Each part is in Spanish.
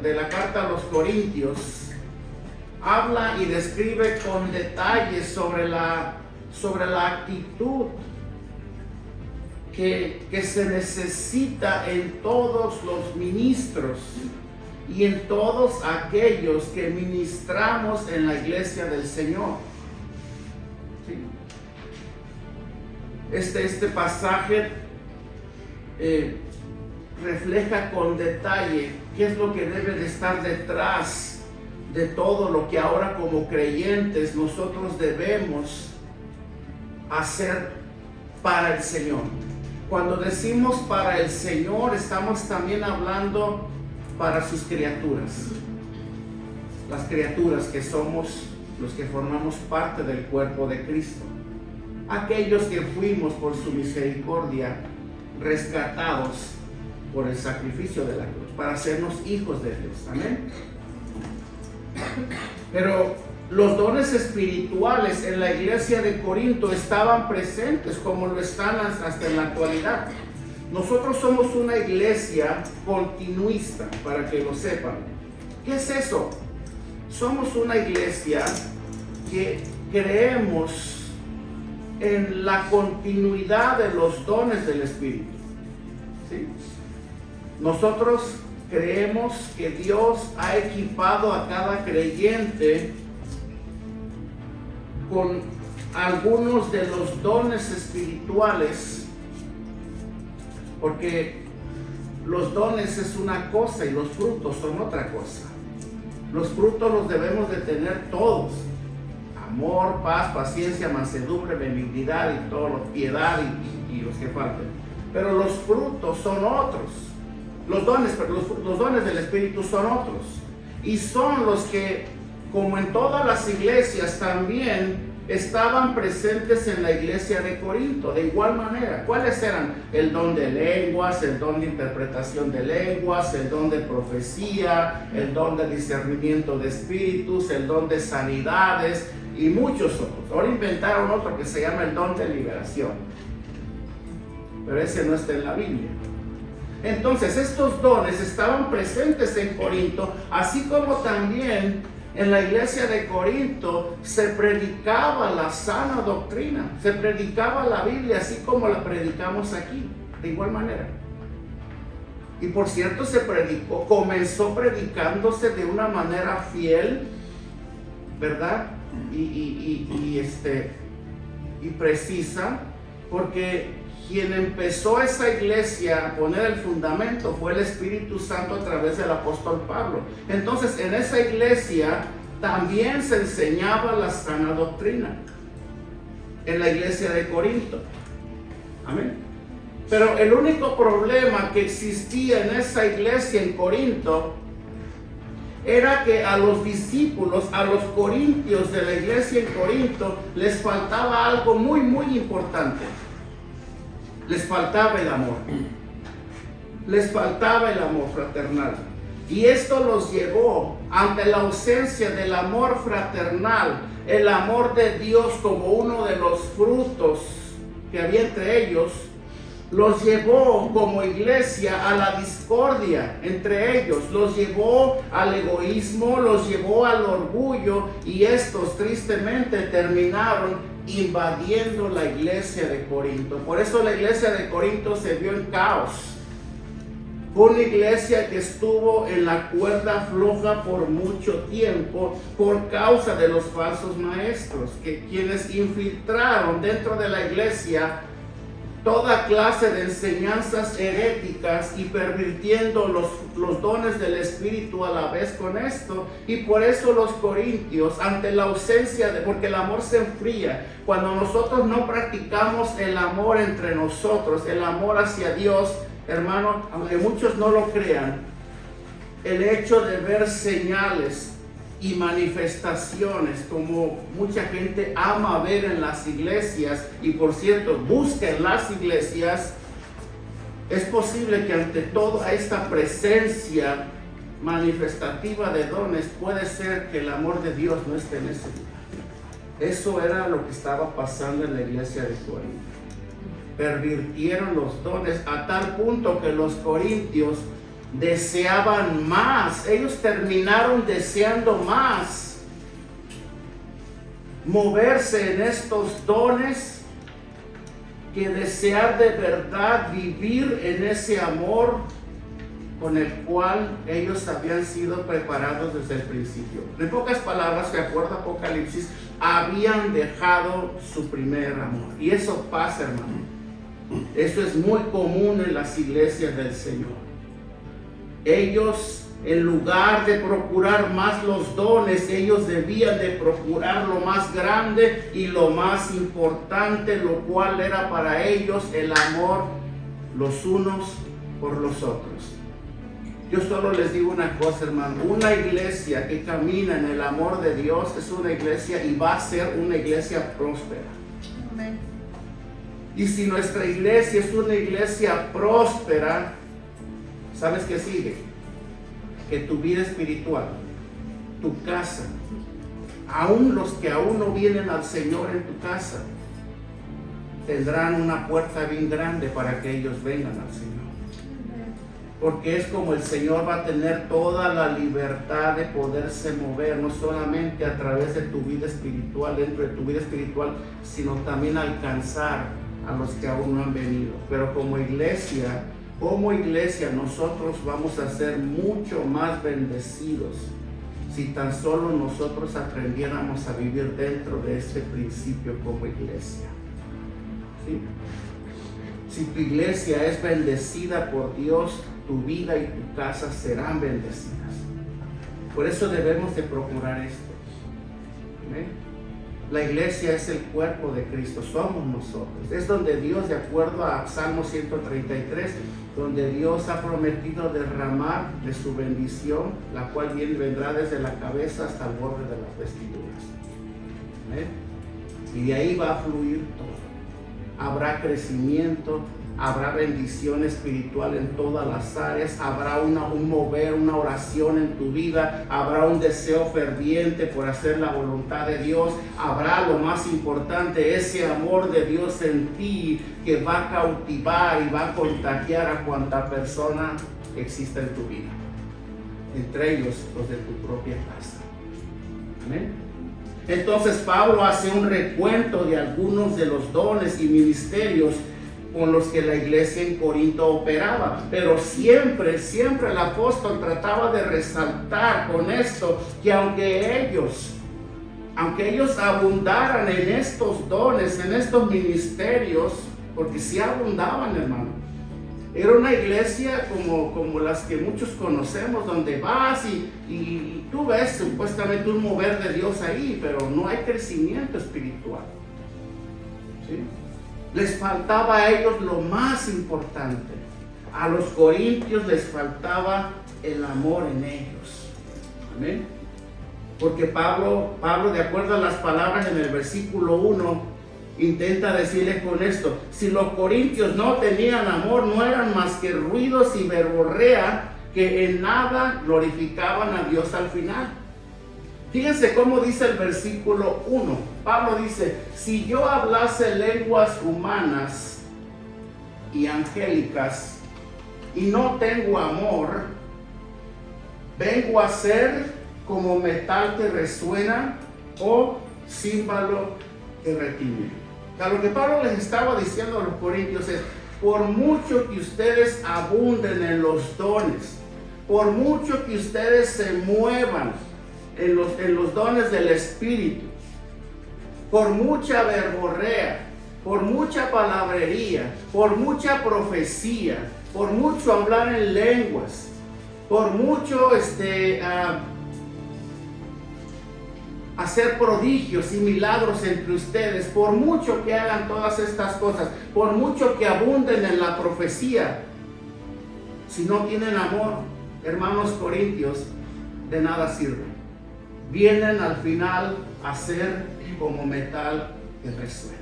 De la carta a los Corintios habla y describe con detalles sobre la actitud que se necesita en todos los ministros y en todos aquellos que ministramos en la iglesia del Señor. ¿Sí? Este pasaje refleja con detalle qué es lo que debe de estar detrás de todo lo que ahora como creyentes nosotros debemos hacer para el Señor. Cuando decimos para el Señor, estamos también hablando para sus criaturas. Las criaturas que somos los que formamos parte del cuerpo de Cristo. Aquellos que fuimos por su misericordia rescatados por el sacrificio de la cruz, para hacernos hijos de Dios. Amén. Pero los dones espirituales en la iglesia de Corinto estaban presentes, como lo están hasta en la actualidad. Nosotros somos una iglesia continuista, para que lo sepan. ¿Qué es eso? Somos una iglesia que creemos en la continuidad de los dones del Espíritu. ¿Sí? Nosotros creemos que Dios ha equipado a cada creyente con algunos de los dones espirituales, porque los dones es una cosa y los frutos son otra cosa. Los frutos los debemos de tener todos: amor, paz, paciencia, mansedumbre, benignidad y todo, piedad y los que falten. Pero los frutos son otros. Los dones del Espíritu son otros, y son los que, como en todas las iglesias, también estaban presentes en la iglesia de Corinto. De igual manera, ¿cuáles eran? El don de lenguas, el don de interpretación de lenguas, el don de profecía, el don de discernimiento de espíritus, el don de sanidades y muchos otros. Ahora inventaron otro que se llama el don de liberación, pero ese no está en la Biblia. Entonces estos dones estaban presentes en Corinto, así como también en la iglesia de Corinto se predicaba la sana doctrina, se predicaba la Biblia así como la predicamos aquí, de igual manera. Y por cierto, comenzó predicándose de una manera fiel, ¿verdad? Y precisa, porque quien empezó esa iglesia a poner el fundamento fue el Espíritu Santo a través del apóstol Pablo. Entonces, en esa iglesia también se enseñaba la sana doctrina, en la iglesia de Corinto. Amén. Pero el único problema que existía en esa iglesia en Corinto era que a los discípulos, a los corintios de la iglesia en Corinto, les faltaba algo muy, muy importante. Les faltaba el amor. Les faltaba el amor fraternal. Y esto los llevó, ante la ausencia del amor fraternal, el amor de Dios como uno de los frutos que había entre ellos, los llevó como iglesia a la discordia entre ellos, los llevó al egoísmo, los llevó al orgullo, y estos tristemente terminaron invadiendo la iglesia de Corinto. Por eso la iglesia de Corinto se vio en caos. Fue una iglesia que estuvo en la cuerda floja por mucho tiempo por causa de los falsos maestros, quienes infiltraron dentro de la iglesia toda clase de enseñanzas heréticas y pervirtiendo los dones del Espíritu a la vez con esto. Y por eso los corintios, ante la ausencia porque el amor se enfría cuando nosotros no practicamos el amor entre nosotros, el amor hacia Dios. Hermano, aunque muchos no lo crean, el hecho de ver señales y manifestaciones, como mucha gente ama ver en las iglesias, y por cierto busca en las iglesias, es posible que ante toda esta presencia manifestativa de dones, puede ser que el amor de Dios no esté en ese lugar. Eso era lo que estaba pasando en la iglesia de Corinto. Pervirtieron los dones a tal punto que los corintios deseaban más. Ellos terminaron deseando más moverse en estos dones que desear de verdad vivir en ese amor con el cual ellos habían sido preparados desde el principio. En pocas palabras, de acuerdo a Apocalipsis, habían dejado su primer amor. Y eso pasa, hermano. Eso es muy común en las iglesias del Señor. Ellos, en lugar de procurar más los dones, ellos debían de procurar lo más grande y lo más importante, lo cual era para ellos el amor los unos por los otros. Yo solo les digo una cosa, hermano. Una iglesia que camina en el amor de Dios es una iglesia y va a ser una iglesia próspera. Amén. Y si nuestra iglesia es una iglesia próspera, ¿sabes qué sigue? Que tu vida espiritual, tu casa, aún los que aún no vienen al Señor en tu casa, tendrán una puerta bien grande para que ellos vengan al Señor. Porque es como el Señor va a tener toda la libertad de poderse mover, no solamente a través de tu vida espiritual, dentro de tu vida espiritual, sino también alcanzar a los que aún no han venido. Pero como iglesia nosotros vamos a ser mucho más bendecidos si tan solo nosotros aprendiéramos a vivir dentro de este principio como iglesia. ¿Sí? Si tu iglesia es bendecida por Dios, tu vida y tu casa serán bendecidas. Por eso debemos de procurar esto. ¿Amén? La iglesia es el cuerpo de Cristo, somos nosotros. Es donde Dios, de acuerdo a Salmo 133, donde Dios ha prometido derramar de su bendición, la cual bien vendrá desde la cabeza hasta el borde de las vestiduras. ¿Amén? Y de ahí va a fluir todo. Habrá crecimiento, habrá bendición espiritual en todas las áreas, habrá un mover, una oración en tu vida, habrá un deseo ferviente por hacer la voluntad de Dios, habrá lo más importante, ese amor de Dios en ti que va a cautivar y va a contagiar a cuanta persona exista en tu vida, entre ellos los de tu propia casa. Amén. Entonces Pablo hace un recuento de algunos de los dones y ministerios con los que la iglesia en Corinto operaba, pero siempre el apóstol trataba de resaltar con esto que aunque ellos abundaran en estos dones, en estos ministerios, porque sí abundaban, hermano. Era una iglesia como las que muchos conocemos, donde vas y tú ves supuestamente un mover de Dios ahí, pero no hay crecimiento espiritual. ¿Sí? Les faltaba a ellos lo más importante. A los corintios les faltaba el amor en ellos. Amén. Porque Pablo, de acuerdo a las palabras en el versículo 1, intenta decirles con esto: si los corintios no tenían amor, no eran más que ruidos y verborrea que en nada glorificaban a Dios al final. Fíjense cómo dice el versículo 1. Pablo dice: si yo hablase lenguas humanas y angélicas y no tengo amor, vengo a ser como metal que resuena o címbalo que retiñe. O sea, lo que Pablo les estaba diciendo a los corintios es: por mucho que ustedes abunden en los dones, por mucho que ustedes se muevan en los dones del Espíritu, por mucha verborrea, por mucha palabrería, por mucha profecía, por mucho hablar en lenguas, por mucho hacer prodigios y milagros entre ustedes, por mucho que hagan todas estas cosas, por mucho que abunden en la profecía, si no tienen amor, hermanos corintios, de nada sirven. Vienen al final a ser como metal que resuena.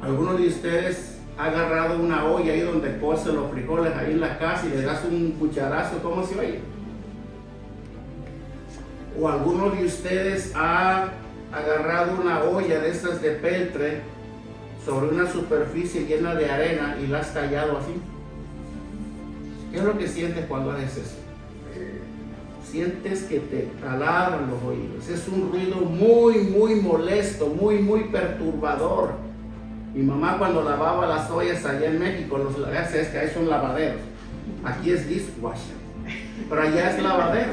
Algunos de ustedes ha agarrado una olla ahí donde cocen los frijoles ahí en la casa y le das un cucharazo, ¿cómo se oye? O algunos de ustedes ha agarrado una olla de estas de peltre sobre una superficie llena de arena y la has tallado así? ¿Qué es lo que sientes cuando haces eso? Sientes que te taladran los oídos. Es un ruido muy, muy molesto, muy, muy perturbador. Mi mamá cuando lavaba las ollas allá en México, los es que ahí son lavaderos. Aquí es dishwasher, pero allá es lavadero.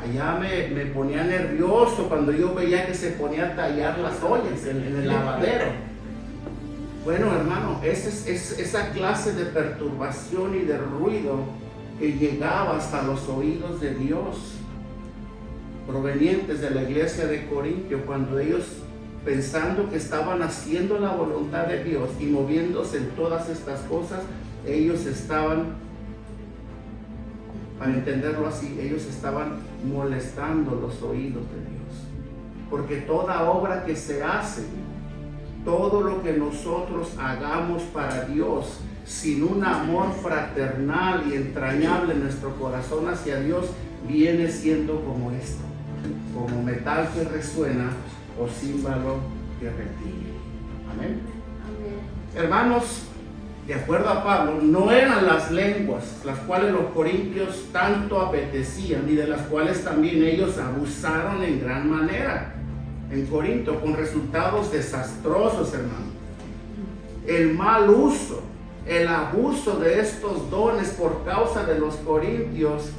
Allá me ponía nervioso cuando yo veía que se ponía a tallar las ollas en el lavadero. Bueno, hermano, esa clase de perturbación y de ruido que llegaba hasta los oídos de Dios, provenientes de la iglesia de Corintio, cuando ellos, pensando que estaban haciendo la voluntad de Dios y moviéndose en todas estas cosas, ellos estaban, para entenderlo así, ellos estaban molestando los oídos de Dios. Porque toda obra que se hace, todo lo que nosotros hagamos para Dios, sin un amor fraternal y entrañable en nuestro corazón hacia Dios, viene siendo como esto, como metal que resuena o címbalo que retiñe. Amén. Amén. Hermanos, de acuerdo a Pablo, no eran las lenguas las cuales los corintios tanto apetecían y de las cuales también ellos abusaron en gran manera en Corinto, con resultados desastrosos, hermano. El mal uso, el abuso de estos dones por causa de los corintios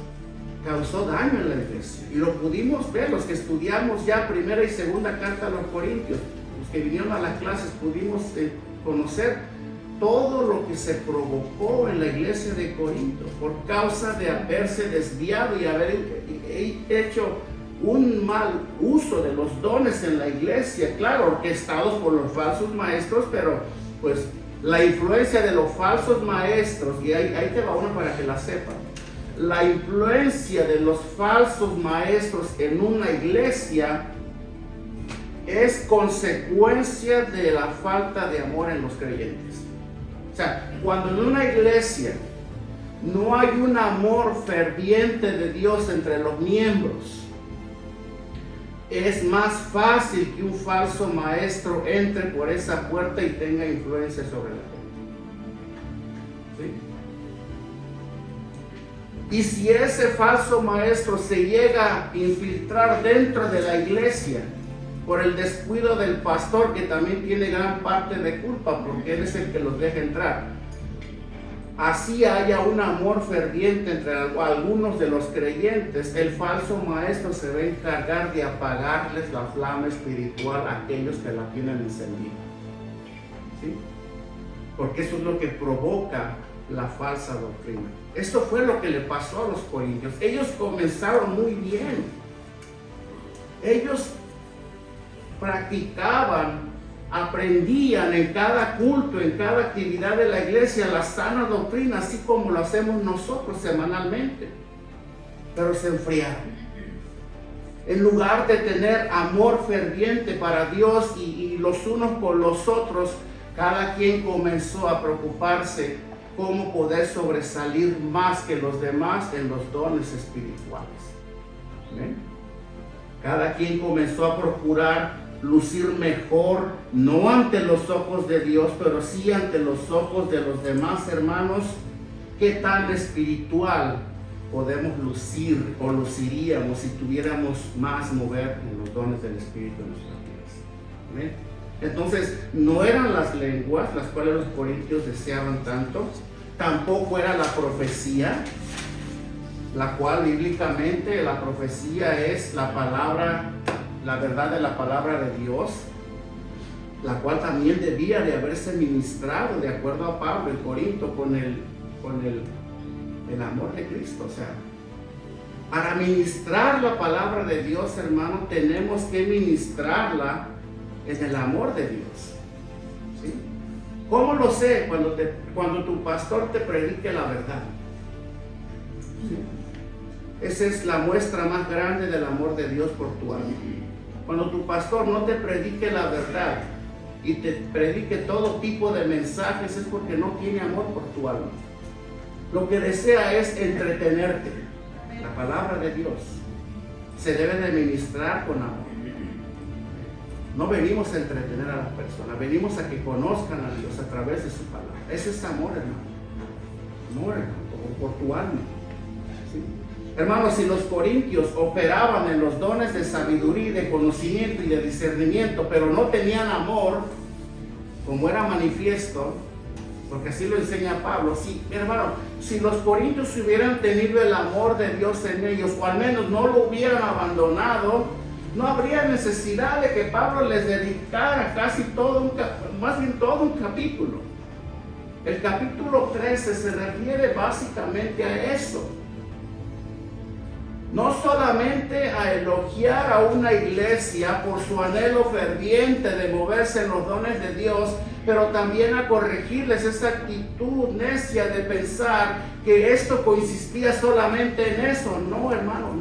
causó daño en la iglesia, y lo pudimos ver los que estudiamos ya primera y segunda carta a los corintios. Los que vinieron a las clases pudimos conocer todo lo que se provocó en la iglesia de Corinto por causa de haberse desviado y haber hecho un mal uso de los dones en la iglesia, claro, orquestados por los falsos maestros, pero pues la influencia de los falsos maestros, y ahí te va uno para que la sepan. La influencia de los falsos maestros en una iglesia es consecuencia de la falta de amor en los creyentes. O sea, cuando en una iglesia no hay un amor ferviente de Dios entre los miembros, es más fácil que un falso maestro entre por esa puerta y tenga influencia sobre la gente. ¿Sí? Y si ese falso maestro se llega a infiltrar dentro de la iglesia por el descuido del pastor, que también tiene gran parte de culpa porque él es el que los deja entrar, así haya un amor ferviente entre algunos de los creyentes, el falso maestro se va a encargar de apagarles la flama espiritual a aquellos que la tienen encendida. ¿Sí? Porque eso es lo que provoca la falsa doctrina. Esto fue lo que le pasó a los corintios. Ellos comenzaron muy bien. Ellos practicaban, aprendían en cada culto, en cada actividad de la iglesia, la sana doctrina, así como lo hacemos nosotros semanalmente. Pero se enfriaron. En lugar de tener amor ferviente para Dios y los unos con los otros, cada quien comenzó a preocuparse cómo poder sobresalir más que los demás en los dones espirituales. ¿Ven? Cada quien comenzó a procurar lucir mejor, no ante los ojos de Dios, pero sí ante los ojos de los demás hermanos. ¿Qué tan espiritual podemos lucir o luciríamos si tuviéramos más mover en los dones del Espíritu en nuestras vidas? ¿Ven? Entonces, no eran las lenguas las cuales los corintios deseaban tanto, tampoco era la profecía, la cual bíblicamente la profecía es la palabra, la verdad de la palabra de Dios, la cual también debía de haberse ministrado de acuerdo a Pablo en Corinto con el amor de Cristo. O sea, para ministrar la palabra de Dios, hermano, tenemos que ministrarla en el amor de Dios. ¿Sí? ¿Cómo lo sé? Cuando tu pastor te predique la verdad. ¿Sí? Esa es la muestra más grande del amor de Dios por tu alma. Cuando tu pastor no te predique la verdad y te predique todo tipo de mensajes, es porque no tiene amor por tu alma. Lo que desea es entretenerte. La palabra de Dios se debe de ministrar con amor. No venimos a entretener a las personas, venimos a que conozcan a Dios a través de su palabra. Ese es amor, hermano. Amor, hermano, por tu alma. ¿Sí? Hermanos, si los corintios operaban en los dones de sabiduría y de conocimiento y de discernimiento, pero no tenían amor, como era manifiesto, porque así lo enseña Pablo, hermano, si los corintios hubieran tenido el amor de Dios en ellos, o al menos no lo hubieran abandonado, no habría necesidad de que Pablo les dedicara casi más bien todo un capítulo. El capítulo 13 se refiere básicamente a eso. No solamente a elogiar a una iglesia por su anhelo ferviente de moverse en los dones de Dios, pero también a corregirles esa actitud necia de pensar que esto consistía solamente en eso. No, hermano,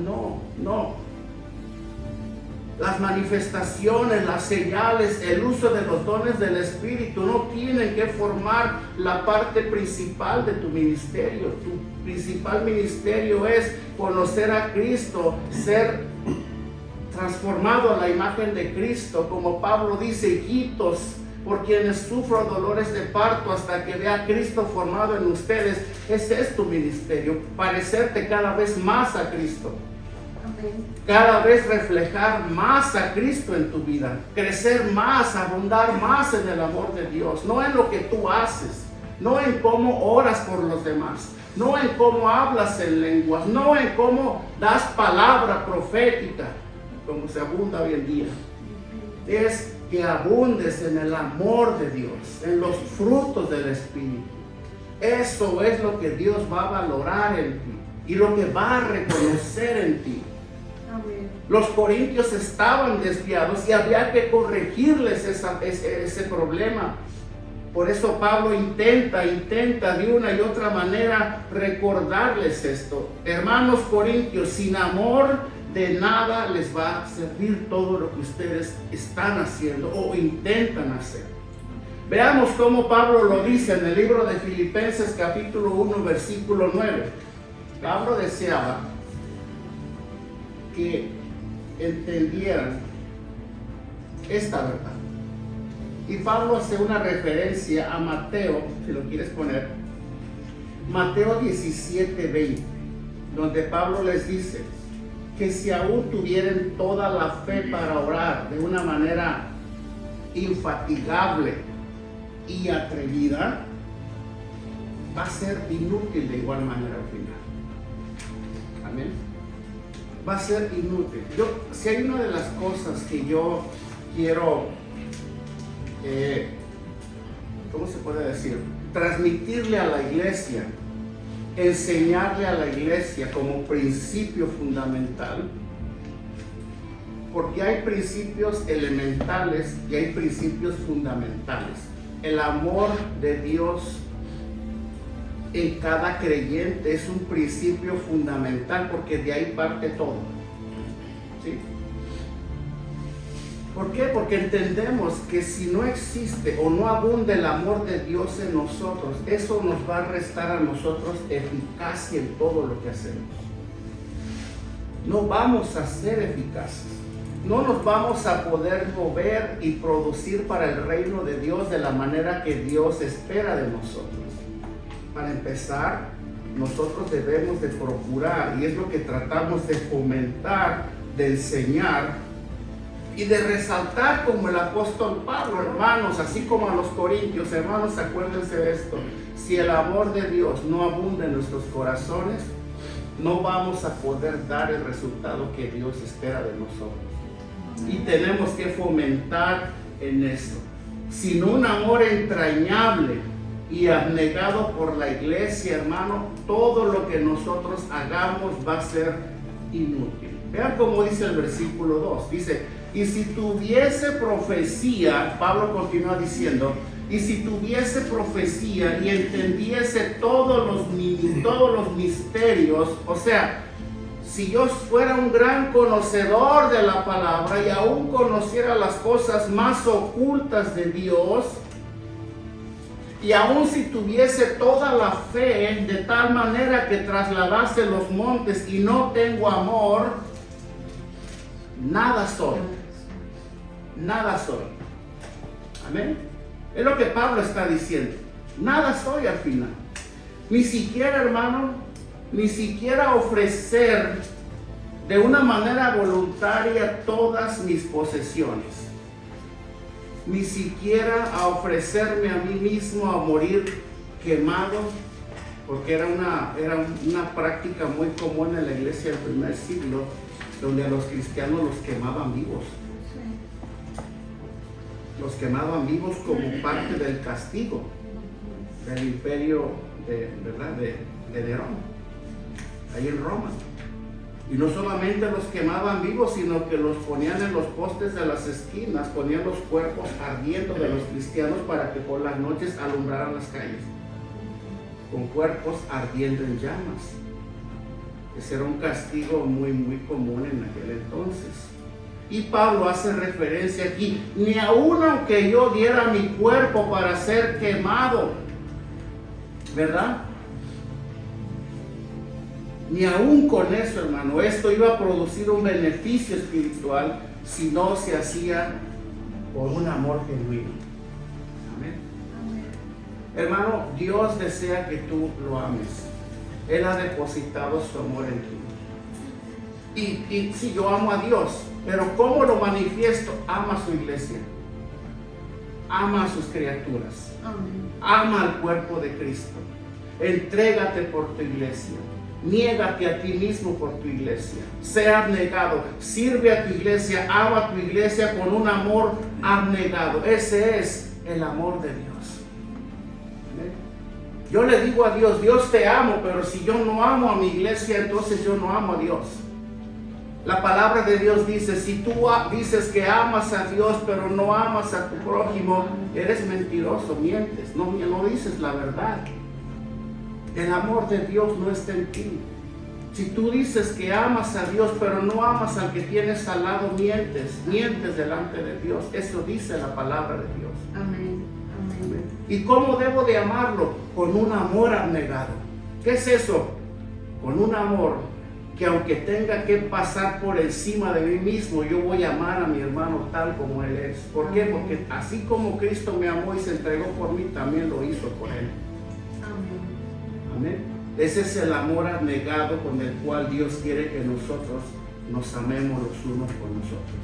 no. Las manifestaciones, las señales, el uso de los dones del Espíritu no tienen que formar la parte principal de tu ministerio. Tu principal ministerio es conocer a Cristo, ser transformado a la imagen de Cristo, como Pablo dice, hijitos, por quienes sufro dolores de parto hasta que vea a Cristo formado en ustedes. Ese es tu ministerio, parecerte cada vez más a Cristo. Cada vez reflejar más a Cristo en tu vida, crecer más, abundar más en el amor de Dios, no en lo que tú haces, no en cómo oras por los demás, no en cómo hablas en lenguas, no en cómo das palabra profética, como se abunda hoy en día. Es que abundes en el amor de Dios, en los frutos del Espíritu. Eso es lo que Dios va a valorar en ti y lo que va a reconocer en ti. Los corintios estaban desviados y había que corregirles ese problema. Por eso Pablo intenta de una y otra manera recordarles esto. Hermanos corintios, sin amor de nada les va a servir todo lo que ustedes están haciendo o intentan hacer. Veamos cómo Pablo lo dice en el libro de Filipenses capítulo 1 versículo 9. Pablo deseaba que entendieran esta verdad. Y Pablo hace una referencia a Mateo, si lo quieres poner, Mateo 17:20, donde Pablo les dice que si aún tuvieran toda la fe para orar de una manera infatigable y atrevida, va a ser inútil de igual manera al final. Amén. Va a ser inútil. Si hay una de las cosas que yo quiero, ¿cómo se puede decir? Transmitirle a la iglesia, enseñarle a la iglesia como principio fundamental, porque hay principios elementales y hay principios fundamentales. El amor de Dios en cada creyente es un principio fundamental, porque de ahí parte todo. ¿Sí? ¿Por qué? Porque entendemos que si no existe o no abunda el amor de Dios en nosotros, eso nos va a restar a nosotros eficacia en todo lo que hacemos. No vamos a ser eficaces. No nos vamos a poder mover y producir para el reino de Dios de la manera que Dios espera de nosotros. Para empezar, nosotros debemos de procurar, y es lo que tratamos de fomentar, de enseñar y de resaltar como el apóstol Pablo, hermanos, así como a los corintios. Hermanos, acuérdense de esto: si el amor de Dios no abunda en nuestros corazones, no vamos a poder dar el resultado que Dios espera de nosotros. Y tenemos que fomentar en eso. Sin un amor entrañable y abnegado por la iglesia, hermano, todo lo que nosotros hagamos va a ser inútil. Vean cómo dice el versículo 2. Dice, y si tuviese profecía, Pablo continúa diciendo, y si tuviese profecía y entendiese todos los misterios, o sea, si yo fuera un gran conocedor de la palabra y aún conociera las cosas más ocultas de Dios, y aun si tuviese toda la fe de tal manera que trasladase los montes y no tengo amor, nada soy. nada soy. Amén. Es lo que Pablo está diciendo. Nada soy al final. Ni siquiera, hermano, ni siquiera ofrecer de una manera voluntaria todas mis posesiones. Ni siquiera a ofrecerme a mí mismo a morir quemado, porque era una práctica muy común en la iglesia del primer siglo, donde a los cristianos los quemaban vivos. Los quemaban vivos como parte del castigo del imperio de Nerón, ahí en Roma. Y no solamente los quemaban vivos, sino que los ponían en los postes de las esquinas, ponían los cuerpos ardiendo de los cristianos para que por las noches alumbraran las calles, con cuerpos ardiendo en llamas. Ese era un castigo muy, muy común en aquel entonces. Y Pablo hace referencia aquí, ni aun aunque yo diera mi cuerpo para ser quemado, ¿verdad? Ni aun con eso, hermano, esto iba a producir un beneficio espiritual si no se hacía por un amor genuino. Amén. Hermano, Dios desea que tú lo ames. Él ha depositado su amor en ti. Y sí, yo amo a Dios, pero ¿cómo lo manifiesto? Ama a su iglesia, ama a sus criaturas, ama al cuerpo de Cristo. Entrégate por tu iglesia, niégate a ti mismo por tu iglesia, sea abnegado, sirve a tu iglesia, ama a tu iglesia con un amor abnegado. Ese es el amor de Dios. Yo le digo a Dios, Dios te amo, pero si yo no amo a mi iglesia, entonces yo no amo a Dios. La palabra de Dios dice, si tú dices que amas a Dios, pero no amas a tu prójimo, eres mentiroso, mientes, no dices la verdad. El amor de Dios no está en ti. Si tú dices que amas a Dios, pero no amas al que tienes al lado, mientes delante de Dios. Eso dice la palabra de Dios. Amén. Amén. ¿Y cómo debo de amarlo? Con un amor abnegado. ¿Qué es eso? Con un amor que aunque tenga que pasar por encima de mí mismo, yo voy a amar a mi hermano tal como él es. ¿Por qué? Porque así como Cristo me amó y se entregó por mí, también lo hizo por él. Amén. Amén. Ese es el amor abnegado con el cual Dios quiere que nosotros nos amemos los unos por nosotros.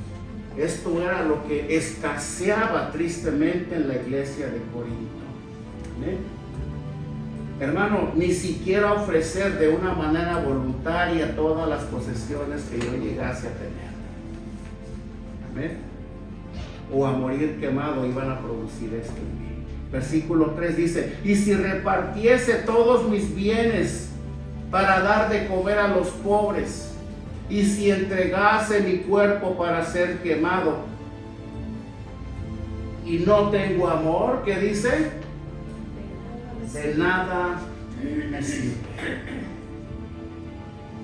Esto era lo que escaseaba tristemente en la iglesia de Corinto. Amén. Hermano, ni siquiera ofrecer de una manera voluntaria todas las posesiones que yo llegase a tener. Amén. O a morir quemado iban a producir esto en mí. Versículo 3 dice, y si repartiese todos mis bienes para dar de comer a los pobres, y si entregase mi cuerpo para ser quemado, y no tengo amor, ¿qué dice? De nada me sirve.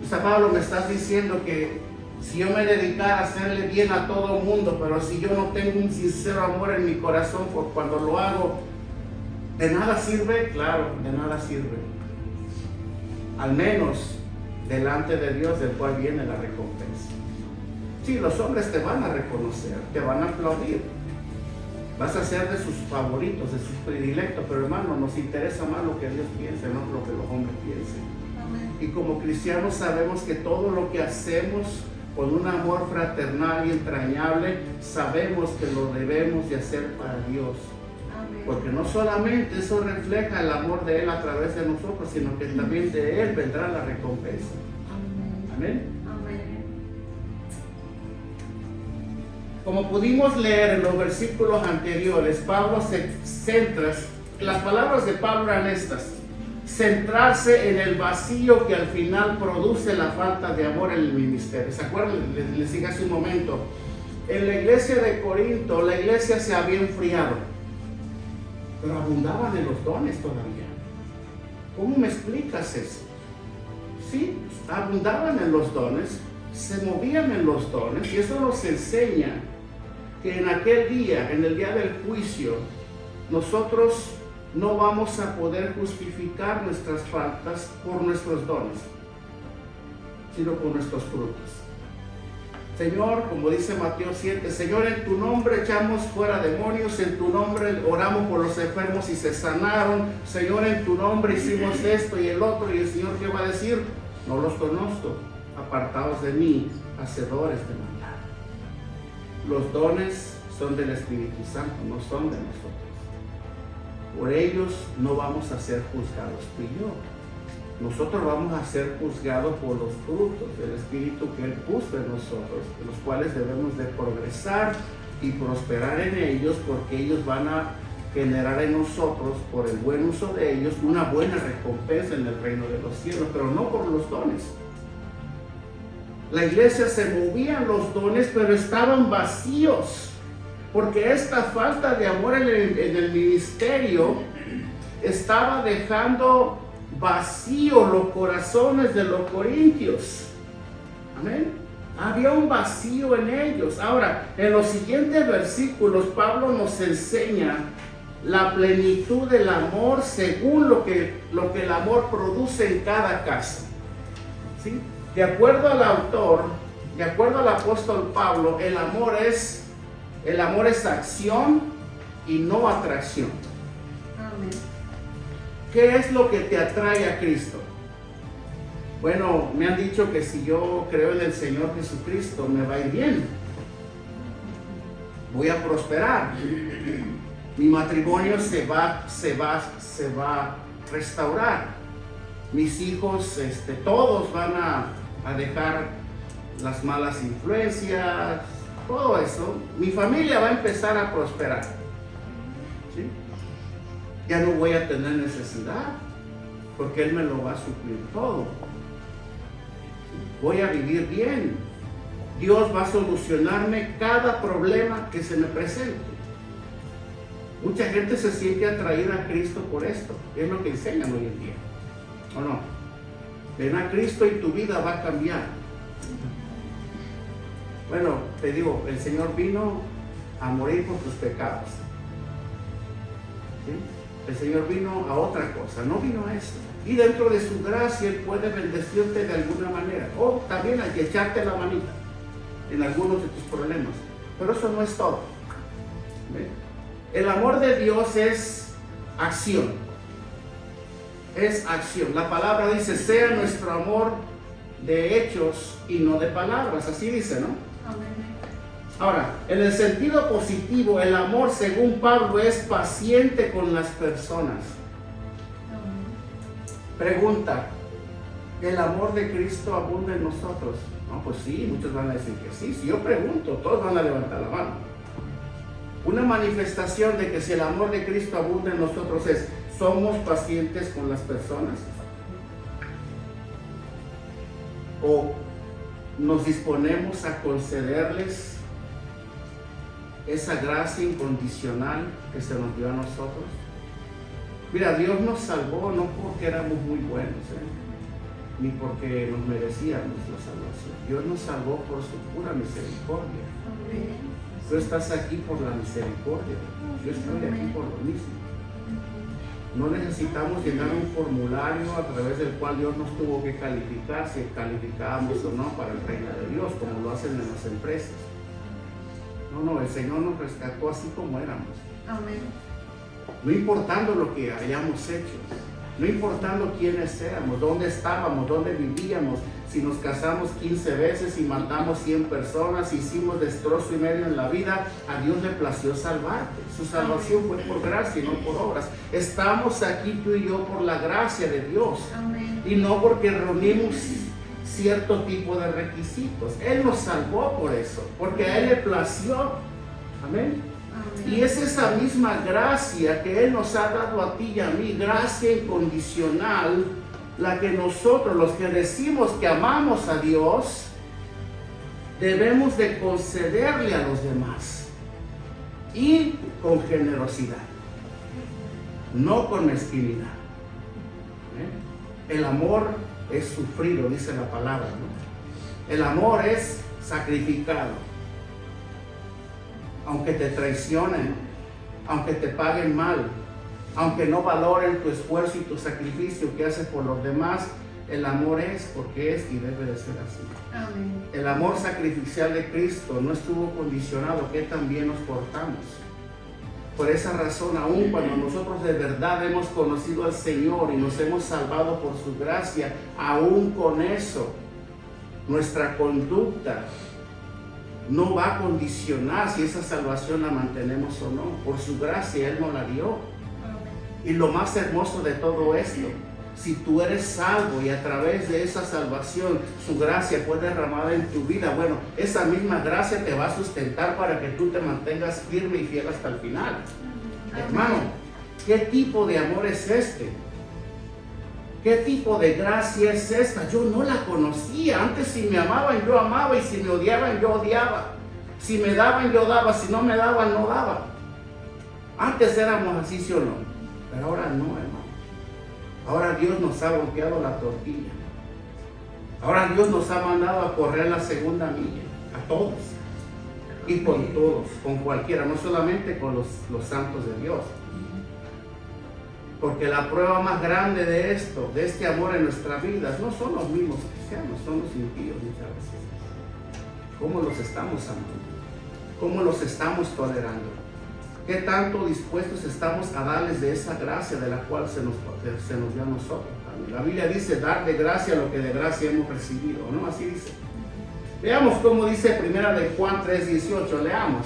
O sea, Pablo, me estás diciendo que si yo me dedicara a hacerle bien a todo el mundo, pero si yo no tengo un sincero amor en mi corazón por cuando lo hago, ¿de nada sirve? Claro, de nada sirve. Al menos delante de Dios, del cual viene la recompensa. Sí, los hombres te van a reconocer, te van a aplaudir. Vas a ser de sus favoritos, de sus predilectos, pero hermano, nos interesa más lo que Dios piense, no lo que los hombres piensen. Amén. Y como cristianos sabemos que todo lo que hacemos con un amor fraternal y entrañable, sabemos que lo debemos de hacer para Dios. Amén. Porque no solamente eso refleja el amor de Él a través de nosotros, sino que también de Él vendrá la recompensa. Amén. Amén. Amén. Como pudimos leer en los versículos anteriores, Pablo se centra, las palabras de Pablo eran estas: centrarse en el vacío que al final produce la falta de amor en el ministerio. ¿Se acuerdan? Les dije hace un momento, en la iglesia de Corinto, la iglesia se había enfriado, pero abundaban en los dones todavía. ¿Cómo me explicas eso? Sí, abundaban en los dones, se movían en los dones, y eso nos enseña que en aquel día, en el día del juicio, nosotros no vamos a poder justificar nuestras faltas por nuestros dones, sino por nuestros frutos. Señor, como dice Mateo 7, Señor, en tu nombre echamos fuera demonios, en tu nombre oramos por los enfermos y se sanaron. Señor, en tu nombre hicimos esto y el otro. Y el Señor, ¿qué va a decir? No los conozco, apartados de mí, hacedores de maldad. Los dones son del Espíritu Santo, no son de nosotros. Por ellos no vamos a ser juzgados tú y yo. Nosotros vamos a ser juzgados por los frutos del Espíritu que Él puso en nosotros, de los cuales debemos de progresar y prosperar en ellos, porque ellos van a generar en nosotros, por el buen uso de ellos, una buena recompensa en el reino de los cielos, pero no por los dones. La iglesia se movían los dones, pero estaban vacíos, porque esta falta de amor en el ministerio estaba dejando vacío los corazones de los corintios. Amén. Había un vacío en ellos. Ahora, en los siguientes versículos, Pablo nos enseña la plenitud del amor según lo que el amor produce en cada caso. ¿Sí? De acuerdo al autor, de acuerdo al apóstol Pablo, el amor es acción y no atracción. Amén. ¿Qué es lo que te atrae a Cristo? Bueno, me han dicho que si yo creo en el Señor Jesucristo me va a ir bien. Voy a prosperar. Mi matrimonio se va a restaurar. Mis hijos, todos van a dejar las malas influencias, todo eso. Mi familia va a empezar a prosperar. ¿Sí? Ya no voy a tener necesidad, porque Él me lo va a suplir todo. Voy a vivir bien. Dios va a solucionarme cada problema que se me presente. Mucha gente se siente atraída a Cristo por esto. Es lo que enseñan hoy en día. ¿O no? Ven a Cristo y tu vida va a cambiar. Bueno, te digo, el Señor vino a morir por tus pecados. ¿Sí? El Señor vino a otra cosa, no vino a eso. Y dentro de su gracia Él puede bendecirte de alguna manera. O también hay que echarte la manita en algunos de tus problemas. Pero eso no es todo. ¿Ven? El amor de Dios es acción. Es acción. La palabra dice, sea nuestro amor de hechos y no de palabras. Así dice, ¿no? Amén. Ahora, en el sentido positivo, el amor, según Pablo, es paciente con las personas. Pregunta, ¿el amor de Cristo abunda en nosotros? No, pues sí, muchos van a decir que sí. Si yo pregunto, todos van a levantar la mano. Una manifestación de que si el amor de Cristo abunda en nosotros es, ¿somos pacientes con las personas? ¿O nos disponemos a concederles esa gracia incondicional que se nos dio a nosotros? Mira, Dios nos salvó no porque éramos muy buenos, ni porque nos merecíamos la salvación. Dios nos salvó por su pura misericordia. Amén. Tú estás aquí por la misericordia. Yo estoy aquí por lo mismo. No necesitamos llenar un formulario a través del cual Dios nos tuvo que calificar, si calificábamos o no para el reino de Dios, como lo hacen en las empresas. No, el Señor nos rescató así como éramos. Amén. No importando lo que hayamos hecho, no importando quiénes éramos, dónde estábamos, dónde vivíamos, si nos casamos 15 veces y matamos 100 personas, hicimos destrozo y medio en la vida, a Dios le plació salvarte. Su salvación fue por gracia y no por obras. Estamos aquí tú y yo por la gracia de Dios. Amén. Y no porque reunimos cierto tipo de requisitos. Él nos salvó por eso, porque a Él le plació. Amén. Amén. Y es esa misma gracia que Él nos ha dado a ti y a mí, gracia incondicional, la que nosotros, los que decimos que amamos a Dios, debemos de concederle a los demás. Y con generosidad, no con mezquinidad. El amor es sufrido, dice la palabra, ¿no? El amor es sacrificado. Aunque te traicionen, aunque te paguen mal, aunque no valoren tu esfuerzo y tu sacrificio que haces por los demás, El amor es porque es y debe de ser así. Amén. El amor sacrificial de Cristo no estuvo condicionado que también nos portamos. Por esa razón, aun cuando nosotros de verdad hemos conocido al Señor y nos hemos salvado por su gracia, aún con eso, nuestra conducta no va a condicionar si esa salvación la mantenemos o no. Por su gracia Él nos la dio. Y lo más hermoso de todo esto, si tú eres salvo y a través de esa salvación su gracia fue derramada en tu vida, bueno, esa misma gracia te va a sustentar para que tú te mantengas firme y fiel hasta el final. Hermano, ¿qué tipo de amor es este? ¿Qué tipo de gracia es esta? Yo no la conocía. Antes si me amaban yo amaba y si me odiaban yo odiaba. Si me daban yo daba, si no me daban no daba. Antes éramos así, ¿sí o no? Pero ahora no, hermano. Ahora Dios nos ha golpeado la tortilla. Ahora Dios nos ha mandado a correr la segunda milla. A todos. Y con todos, con cualquiera. No solamente con los santos de Dios. Porque la prueba más grande de esto, de este amor en nuestras vidas, no son los mismos cristianos, son los impíos muchas veces. ¿Cómo los estamos amando? ¿Cómo los estamos tolerando? ¿Qué tanto dispuestos estamos a darles de esa gracia de la cual se nos dio a nosotros? La Biblia dice dar de gracia lo que de gracia hemos recibido, ¿no? Así dice. Veamos cómo dice primera de Juan 3:18, leamos.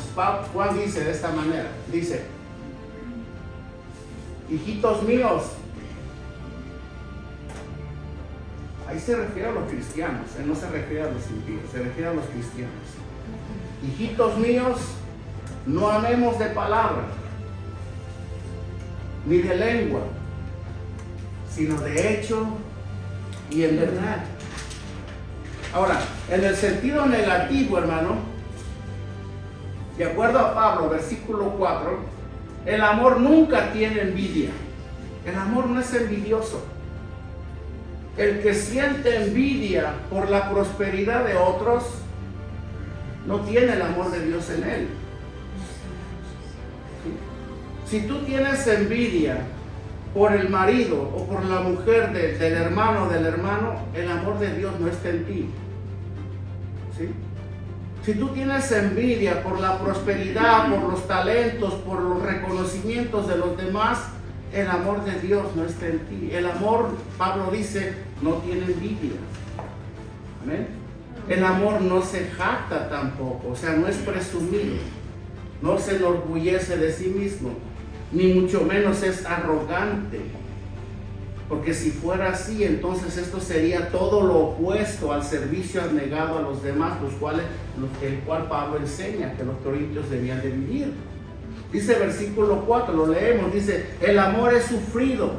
Juan dice de esta manera, dice: hijitos míos, ahí se refiere a los cristianos, no se refiere a los impíos, se refiere a los cristianos. Hijitos míos, no amemos de palabra, ni de lengua, sino de hecho y en verdad. Ahora, en el sentido negativo, hermano, de acuerdo a Pablo, versículo 4, el amor nunca tiene envidia. El amor no es envidioso. El que siente envidia por la prosperidad de otros no tiene el amor de Dios en él. ¿Sí? Si tú tienes envidia por el marido o por la mujer del hermano, el amor de Dios no está en ti. ¿Sí? Si tú tienes envidia por la prosperidad, por los talentos, por los reconocimientos de los demás, el amor de Dios no está en ti. El amor, Pablo dice, no tiene envidia. Amén. El amor no se jacta tampoco, o sea, no es presumido, no se enorgullece de sí mismo, ni mucho menos es arrogante. Porque si fuera así, entonces esto sería todo lo opuesto al servicio abnegado a los demás, el cual Pablo enseña que los corintios debían de vivir. Dice versículo 4, lo leemos, dice: el amor es sufrido,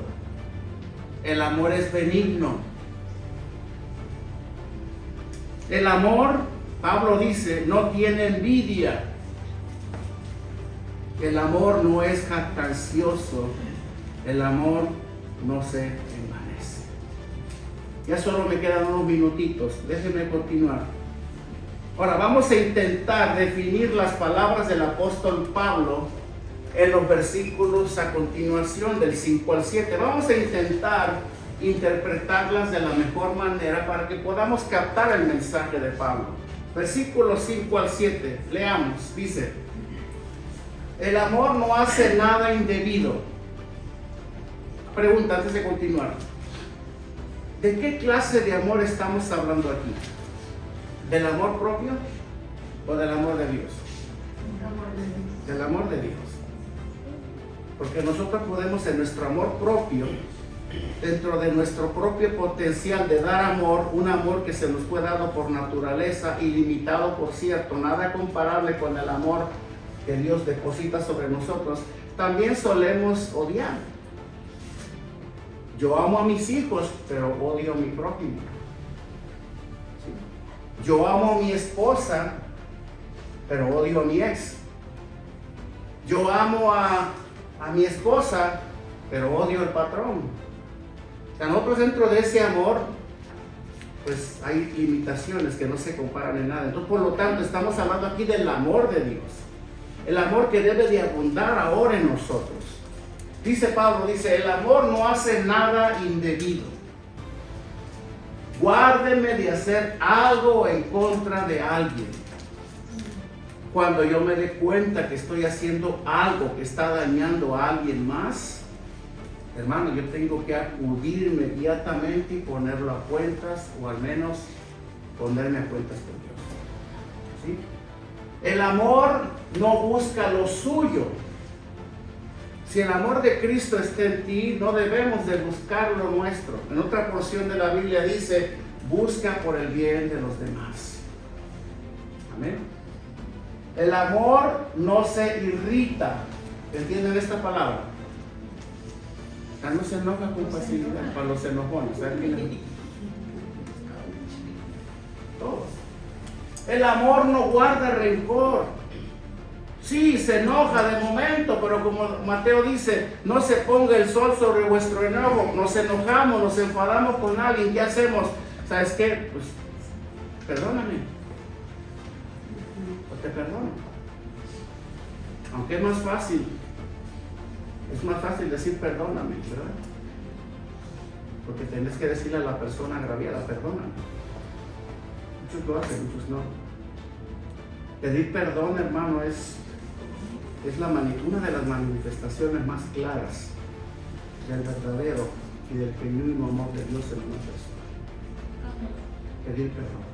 el amor es benigno. El amor, Pablo dice, no tiene envidia. El amor no es jactancioso, el amor no se envanece. Ya solo me quedan unos minutitos, déjenme continuar. Ahora vamos a intentar definir las palabras del apóstol Pablo en los versículos a continuación del 5 al 7. Vamos a intentar interpretarlas de la mejor manera para que podamos captar el mensaje de Pablo. Versículos 5 al 7, leamos, dice: el amor no hace nada indebido. Pregunta antes de continuar: ¿de qué clase de amor estamos hablando aquí? ¿Del amor propio o del amor de Dios? Del amor de Dios. Porque nosotros podemos, en nuestro amor propio, dentro de nuestro propio potencial de dar amor, un amor que se nos fue dado por naturaleza, ilimitado por cierto, nada comparable con el amor que Dios deposita sobre nosotros, también solemos odiar. Yo amo a mis hijos, pero odio a mi prójimo. ¿Sí? Yo amo a mi esposa, pero odio a mi ex. Yo amo a mi esposa, pero odio al patrón. O sea, nosotros dentro de ese amor, pues hay limitaciones que no se comparan en nada. Entonces, por lo tanto, estamos hablando aquí del amor de Dios. El amor que debe de abundar ahora en nosotros. Dice Pablo, dice: el amor no hace nada indebido. Guárdeme de hacer algo en contra de alguien. Cuando yo me dé cuenta que estoy haciendo algo que está dañando a alguien más, hermano, yo tengo que acudir inmediatamente y ponerlo a cuentas, o al menos ponerme a cuentas con Dios. ¿Sí? El amor no busca lo suyo. Si el amor de Cristo está en ti, no debemos de buscar lo nuestro. En otra porción de la Biblia dice, busca por el bien de los demás. Amén. El amor no se irrita. ¿Entienden esta palabra? No se enoja con facilidad. Para los enojones, ¿saben? Todos. El amor no guarda rencor. Sí, se enoja de momento, pero como Mateo dice, no se ponga el sol sobre vuestro enojo. Nos enojamos, nos enfadamos con alguien, ¿qué hacemos? ¿Sabes qué? Pues, perdóname. Pues te perdono. Aunque es más fácil decir perdóname, ¿verdad? Porque tenés que decirle a la persona agraviada, perdóname. Muchos lo hacen, muchos no. Pedir perdón, hermano, es una de las manifestaciones más claras del verdadero y del genuino amor de Dios en una persona. Pedir perdón.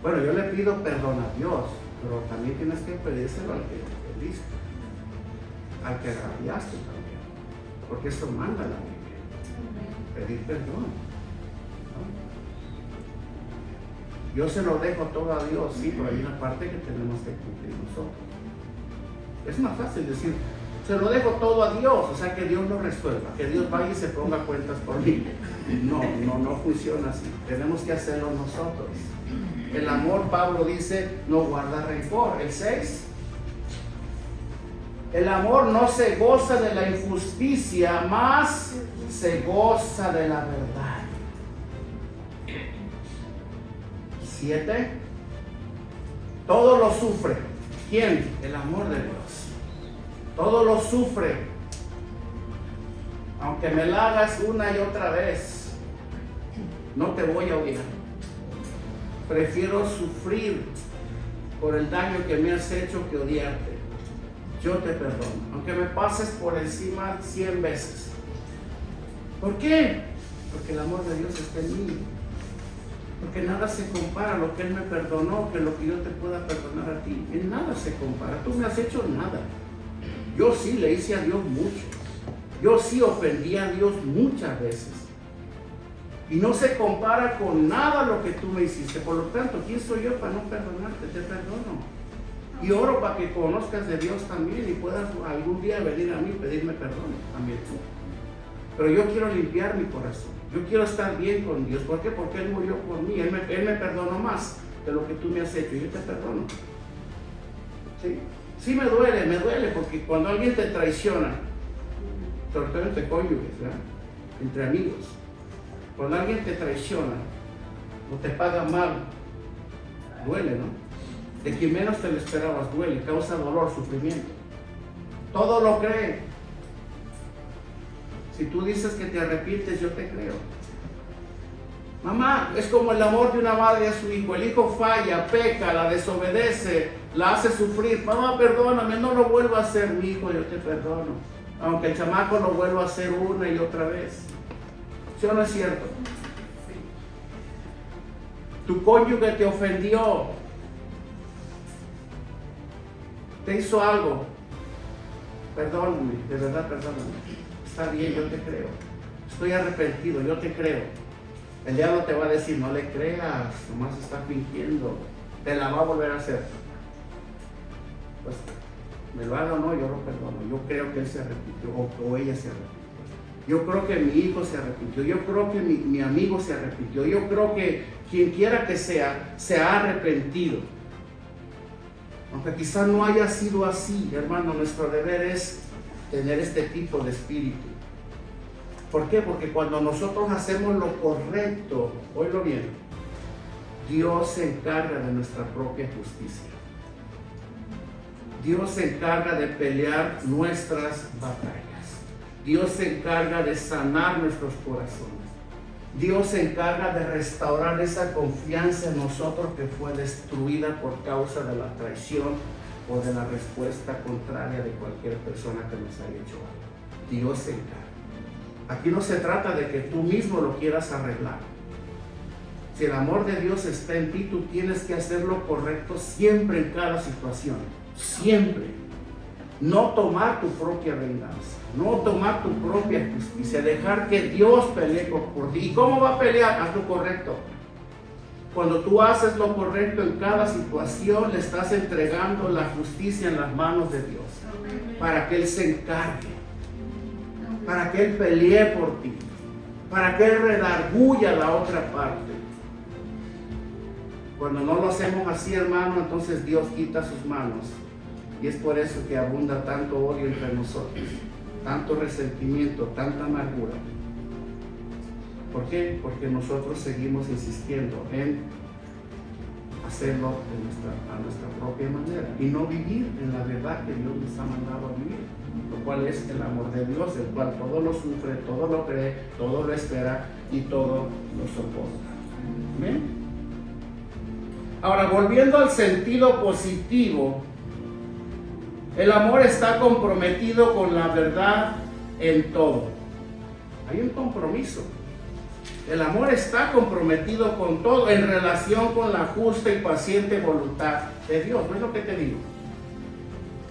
Bueno, yo le pido perdón a Dios, pero también tienes que pedírselo al que pediste, al que agraviaste también, porque eso manda la Biblia. Pedir perdón. Yo se lo dejo todo a Dios, sí, pero hay una parte que tenemos que cumplir nosotros. Es más fácil decir, se lo dejo todo a Dios, o sea, que Dios lo resuelva, que Dios vaya y se ponga cuentas por mí. No funciona así. Tenemos que hacerlo nosotros. El amor, Pablo dice, no guarda rencor. El 6. El amor no se goza de la injusticia, más se goza de la verdad. 7. Todo lo sufre. ¿Quién? El amor de Dios. Todo lo sufre. Aunque me la hagas una y otra vez, no te voy a odiar. Prefiero sufrir por el daño que me has hecho que odiarte. Yo te perdono, aunque me pases por encima 100 veces. ¿Por qué? Porque el amor de Dios está en mí. Porque nada se compara a lo que Él me perdonó que lo que yo te pueda perdonar a ti. En nada se compara. Tú me has hecho nada. Yo sí le hice a Dios mucho. Yo sí ofendí a Dios muchas veces. Y no se compara con nada lo que tú me hiciste. Por lo tanto, ¿quién soy yo para no perdonarte? Te perdono. Y oro para que conozcas de Dios también y puedas algún día venir a mí y pedirme perdón también tú. Pero yo quiero limpiar mi corazón. Yo quiero estar bien con Dios. ¿Por qué? Porque Él murió por mí. Él me perdonó más de lo que tú me has hecho. Y yo te perdono. ¿Sí? Sí me duele porque cuando alguien te traiciona, sobre todo entre cónyuges, ¿verdad? Entre amigos, cuando alguien te traiciona o te paga mal, duele, ¿no? De quien menos te lo esperabas, duele, causa dolor, sufrimiento. Todo lo cree. Si tú dices que te arrepientes, yo te creo. Mamá, es como el amor de una madre a su hijo. El hijo falla, peca, la desobedece, la hace sufrir. Mamá, perdóname, no lo vuelvo a hacer, mi hijo, yo te perdono. Aunque el chamaco lo vuelva a hacer una y otra vez. ¿Sí o no es cierto? Tu cónyuge te ofendió. Te hizo algo. Perdóname, de verdad perdóname. Está bien, yo te creo. Estoy arrepentido, yo te creo. El diablo te va a decir, no le creas, nomás está fingiendo. Te la va a volver a hacer. Pues, me lo haga o no, yo lo perdono. Yo creo que él se arrepintió o ella se arrepintió. Yo creo que mi hijo se arrepintió. Yo creo que mi amigo se arrepintió. Yo creo que quien quiera que sea, se ha arrepentido. Aunque quizás no haya sido así, hermano, nuestro deber es tener este tipo de espíritu. ¿Por qué? Porque cuando nosotros hacemos lo correcto, oílo bien, Dios se encarga de nuestra propia justicia. Dios se encarga de pelear nuestras batallas. Dios se encarga de sanar nuestros corazones. Dios se encarga de restaurar esa confianza en nosotros que fue destruida por causa de la traición o de la respuesta contraria de cualquier persona que nos haya hecho algo. Dios se encarga. Aquí no se trata de que tú mismo lo quieras arreglar. Si el amor de Dios está en ti, tú tienes que hacer lo correcto siempre en cada situación. Siempre. No tomar tu propia venganza. No tomar tu propia justicia. Dejar que Dios pelee por ti. ¿Y cómo va a pelear? Haz lo correcto. Cuando tú haces lo correcto en cada situación, le estás entregando la justicia en las manos de Dios. Para que Él se encargue. Para que Él pelee por ti. Para que Él redarguya la otra parte. Cuando no lo hacemos así, hermano, entonces Dios quita sus manos. Y es por eso que abunda tanto odio entre nosotros, tanto resentimiento, tanta amargura. ¿Por qué? Porque nosotros seguimos insistiendo en hacerlo a nuestra propia manera y no vivir en la verdad que Dios nos ha mandado a vivir, lo cual es el amor de Dios, el cual todo lo sufre, todo lo cree, todo lo espera y todo lo soporta. ¿Amén? Ahora, volviendo al sentido positivo, el amor está comprometido con la verdad en todo. Hay un compromiso. El amor está comprometido con todo en relación con la justa y paciente voluntad de Dios. ¿No es lo que te digo?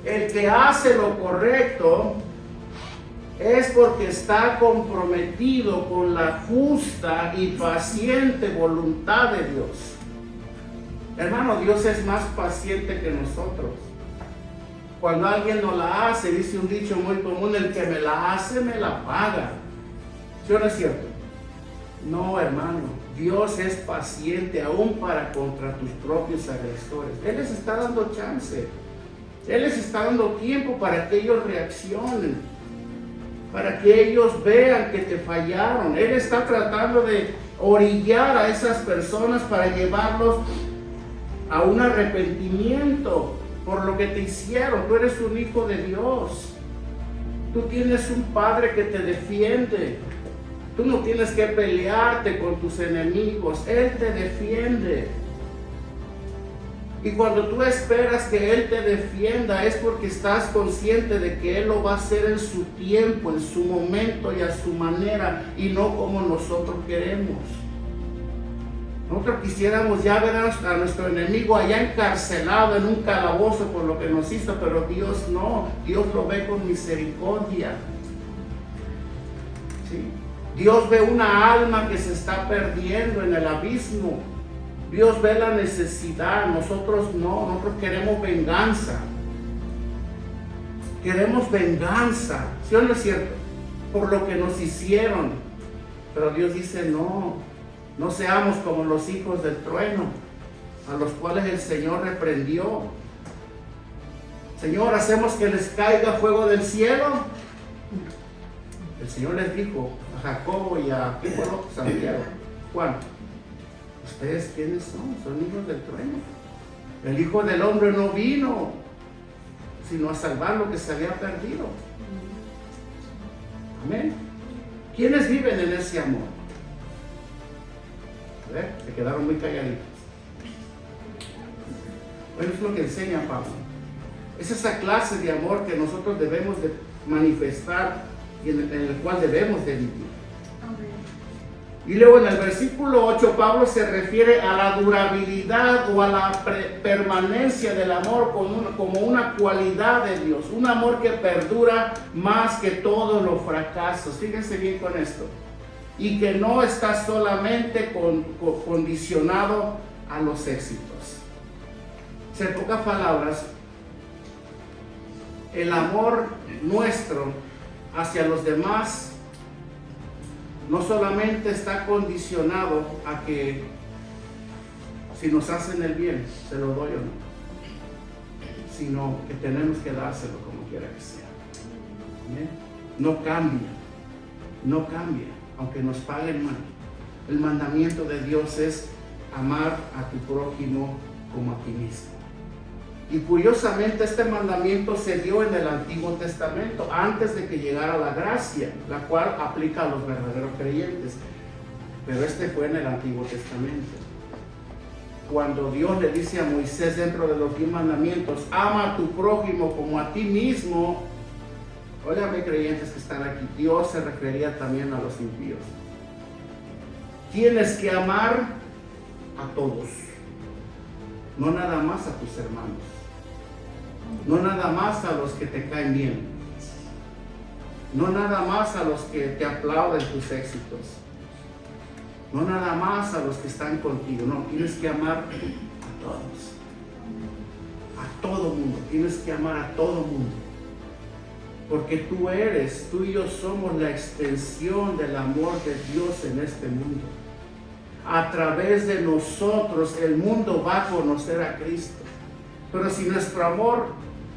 El que hace lo correcto es porque está comprometido con la justa y paciente voluntad de Dios. Hermano, Dios es más paciente que nosotros. Cuando alguien no la hace, dice un dicho muy común, el que me la hace, me la paga. ¿Sí o no es cierto? No, hermano, Dios es paciente aún para contra tus propios agresores. Él les está dando chance. Él les está dando tiempo para que ellos reaccionen, para que ellos vean que te fallaron. Él está tratando de orillar a esas personas para llevarlos a un arrepentimiento por lo que te hicieron. Tú eres un hijo de Dios. Tú tienes un Padre que te defiende. Tú no tienes que pelearte con tus enemigos. Él te defiende. Y cuando tú esperas que Él te defienda, es porque estás consciente de que Él lo va a hacer en su tiempo, en su momento y a su manera, y no como nosotros queremos. Nosotros quisiéramos ya ver a nuestro enemigo allá encarcelado en un calabozo por lo que nos hizo, pero Dios no. Dios lo ve con misericordia. ¿Sí? Dios ve una alma que se está perdiendo en el abismo. Dios ve la necesidad. Nosotros no. Nosotros queremos venganza. Queremos venganza. ¿Sí o no es cierto? Por lo que nos hicieron. Pero Dios dice no. No seamos como los hijos del trueno, a los cuales el Señor reprendió. Señor, ¿hacemos que les caiga fuego del cielo? El Señor les dijo a Jacobo y a Santiago, Juan, ¿ustedes quiénes son? Son hijos del trueno. El Hijo del Hombre no vino sino a salvar lo que se había perdido. Amén. ¿Quiénes viven en ese amor? Se quedaron muy calladitos. Bueno, es lo que enseña Pablo. Es esa clase de amor que nosotros debemos de manifestar y en el cual debemos de vivir. Y luego en el versículo 8 Pablo se refiere a la durabilidad o a la permanencia del amor como una cualidad de Dios. Un amor que perdura más que todos los fracasos. Fíjense bien con esto. Y que no está solamente condicionado a los éxitos. En pocas palabras, el amor nuestro hacia los demás no solamente está condicionado a que si nos hacen el bien, se lo doy o no, sino que tenemos que dárselo como quiera que sea. ¿Bien? No cambia, no cambia. Aunque nos paguen mal. El mandamiento de Dios es amar a tu prójimo como a ti mismo. Y curiosamente este mandamiento se dio en el Antiguo Testamento, antes de que llegara la gracia, la cual aplica a los verdaderos creyentes. Pero este fue en el Antiguo Testamento. Cuando Dios le dice a Moisés dentro de los 10 mandamientos, ama a tu prójimo como a ti mismo. Óigame, creyentes que están aquí, Dios se refería también a los impíos. Tienes que amar a todos, no nada más a tus hermanos, no nada más a los que te caen bien, no nada más a los que te aplauden tus éxitos, no nada más a los que están contigo. No, tienes que amar a todos, a todo mundo. Tienes que amar a todo mundo, porque tú y yo somos la extensión del amor de Dios en este mundo. A través de nosotros el mundo va a conocer a Cristo. Pero si nuestro amor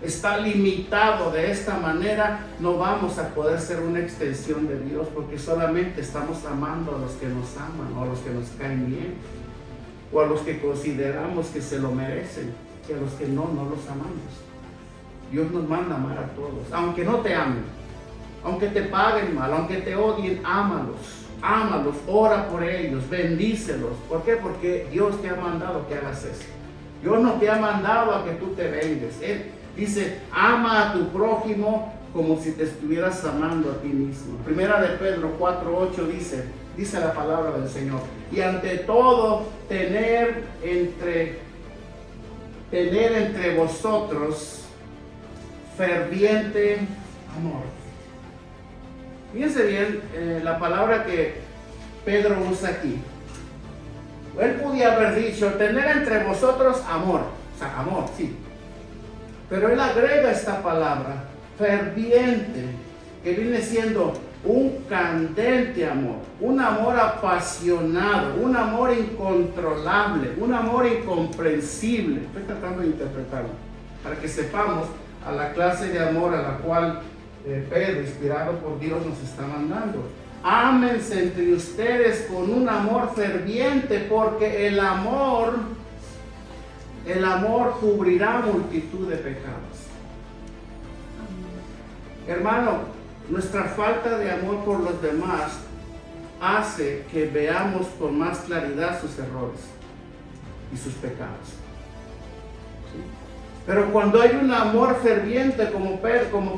está limitado de esta manera, no vamos a poder ser una extensión de Dios, porque solamente estamos amando a los que nos aman, o a los que nos caen bien, o a los que consideramos que se lo merecen, y a los que no los amamos. Dios nos manda a amar a todos, aunque no te amen, aunque te paguen mal, aunque te odien, ámalos, ora por ellos, bendícelos. ¿Por qué? Porque Dios te ha mandado que hagas eso. Dios no te ha mandado a que tú te vengues. Él dice, ama a tu prójimo como si te estuvieras amando a ti mismo. Primera de Pedro 4:8 dice la palabra del Señor. Y ante todo, tener entre vosotros ferviente amor. Fíjense bien la palabra que Pedro usa aquí. Él podía haber dicho, tener entre vosotros amor. O sea, amor, sí. Pero él agrega esta palabra, ferviente, que viene siendo un candente amor, un amor apasionado, un amor incontrolable, un amor incomprensible. Estoy tratando de interpretarlo, para que sepamos a la clase de amor a la cual Pedro, inspirado por Dios, nos está mandando. Ámense entre ustedes con un amor ferviente, porque el amor cubrirá multitud de pecados. Hermano, nuestra falta de amor por los demás hace que veamos con más claridad sus errores y sus pecados. ¿Sí? Pero cuando hay un amor ferviente como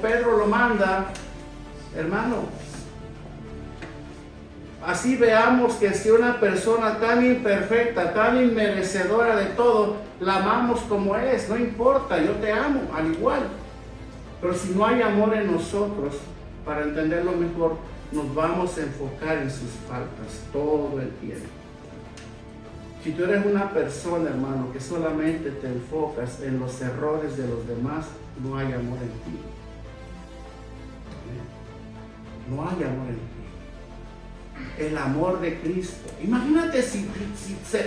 Pedro lo manda, hermano, así veamos que si una persona tan imperfecta, tan inmerecedora de todo, la amamos como es, no importa, yo te amo, al igual. Pero si no hay amor en nosotros, para entenderlo mejor, nos vamos a enfocar en sus faltas todo el tiempo. Si tú eres una persona, hermano, que solamente te enfocas en los errores de los demás, no hay amor en ti. No hay amor en ti. El amor de Cristo. Imagínate si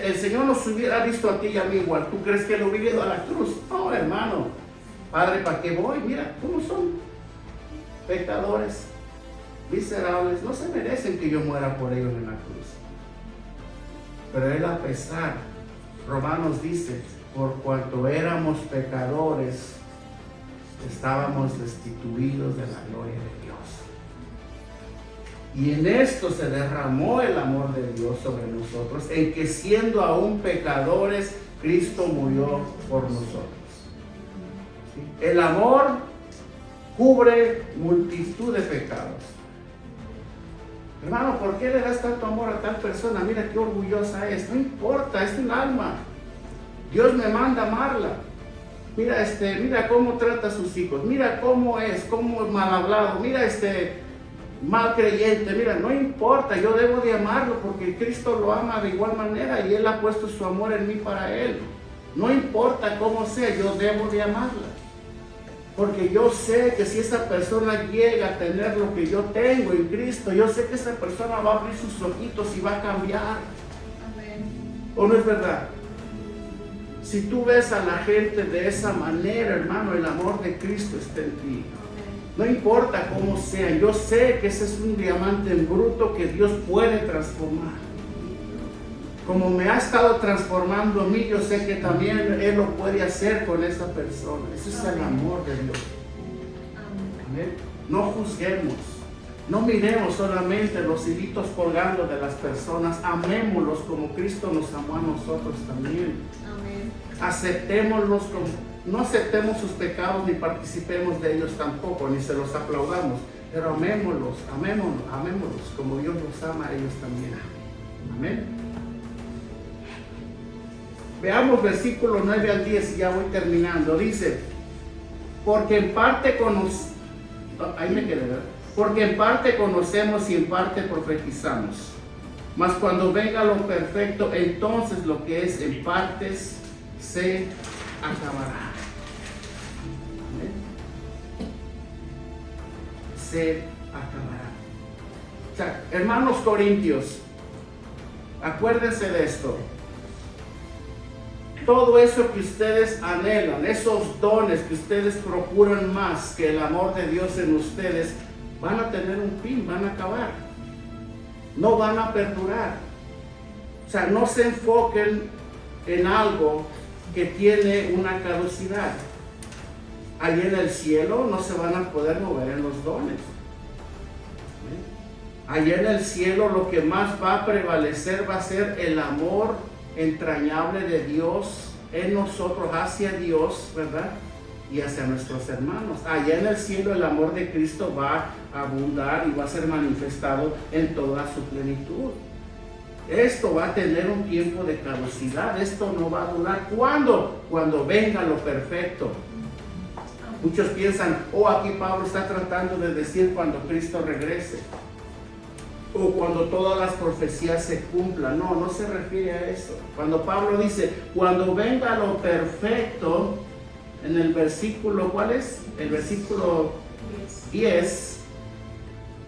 el Señor nos hubiera visto a ti y a mí igual. ¿Tú crees que lo hubiera ido a la cruz? No, hermano. Padre, ¿para qué voy? Mira, ¿cómo son? Pecadores, miserables, no se merecen que yo muera por ellos en la cruz. Pero Él, a pesar, Romanos dice, por cuanto éramos pecadores, estábamos destituidos de la gloria de Dios. Y en esto se derramó el amor de Dios sobre nosotros, en que siendo aún pecadores, Cristo murió por nosotros. ¿Sí? El amor cubre multitud de pecados. Hermano, ¿por qué le das tanto amor a tal persona? Mira qué orgullosa es. No importa, es un alma. Dios me manda amarla. Mira cómo trata a sus hijos. Mira cómo es mal hablado. Mira mal creyente. Mira, no importa, yo debo de amarlo porque Cristo lo ama de igual manera y Él ha puesto su amor en mí para Él. No importa cómo sea, yo debo de amarla. Porque yo sé que si esa persona llega a tener lo que yo tengo en Cristo, yo sé que esa persona va a abrir sus ojitos y va a cambiar. Amén. ¿O no es verdad? Si tú ves a la gente de esa manera, hermano, el amor de Cristo está en ti. No importa cómo sean, yo sé que ese es un diamante en bruto que Dios puede transformar. Como me ha estado transformando a mí, yo sé que también Él lo puede hacer con esa persona. Ese es el amor de Dios. Amén. No juzguemos. No miremos solamente los hilitos colgando de las personas, amémoslos como Cristo nos amó a nosotros también. Amén. Aceptémoslos como, no aceptemos sus pecados ni participemos de ellos tampoco, ni se los aplaudamos, pero amémoslos como Dios los ama a ellos también. Amén. Veamos versículo 9 al 10 y ya voy terminando. Dice, porque en parte conocemos y en parte profetizamos. Mas cuando venga lo perfecto, entonces lo que es en partes se acabará. ¿Amén? Se acabará. O sea, hermanos corintios, acuérdense de esto. Todo eso que ustedes anhelan, esos dones que ustedes procuran más que el amor de Dios en ustedes, van a tener un fin, van a acabar. No van a perdurar. O sea, no se enfoquen en algo que tiene una caducidad. Allí en el cielo no se van a poder mover en los dones. Allí en el cielo lo que más va a prevalecer va a ser el amor entrañable de Dios en nosotros hacia Dios, ¿verdad? Y hacia nuestros hermanos. Allá en el cielo el amor de Cristo va a abundar y va a ser manifestado en toda su plenitud. Esto va a tener un tiempo de caducidad. Esto no va a durar. ¿Cuándo? Cuando venga lo perfecto. Muchos piensan, aquí Pablo está tratando de decir cuando Cristo regrese, o cuando todas las profecías se cumplan. No, no se refiere a eso. Cuando Pablo dice, cuando venga lo perfecto, en el versículo, ¿cuál es? El versículo 10,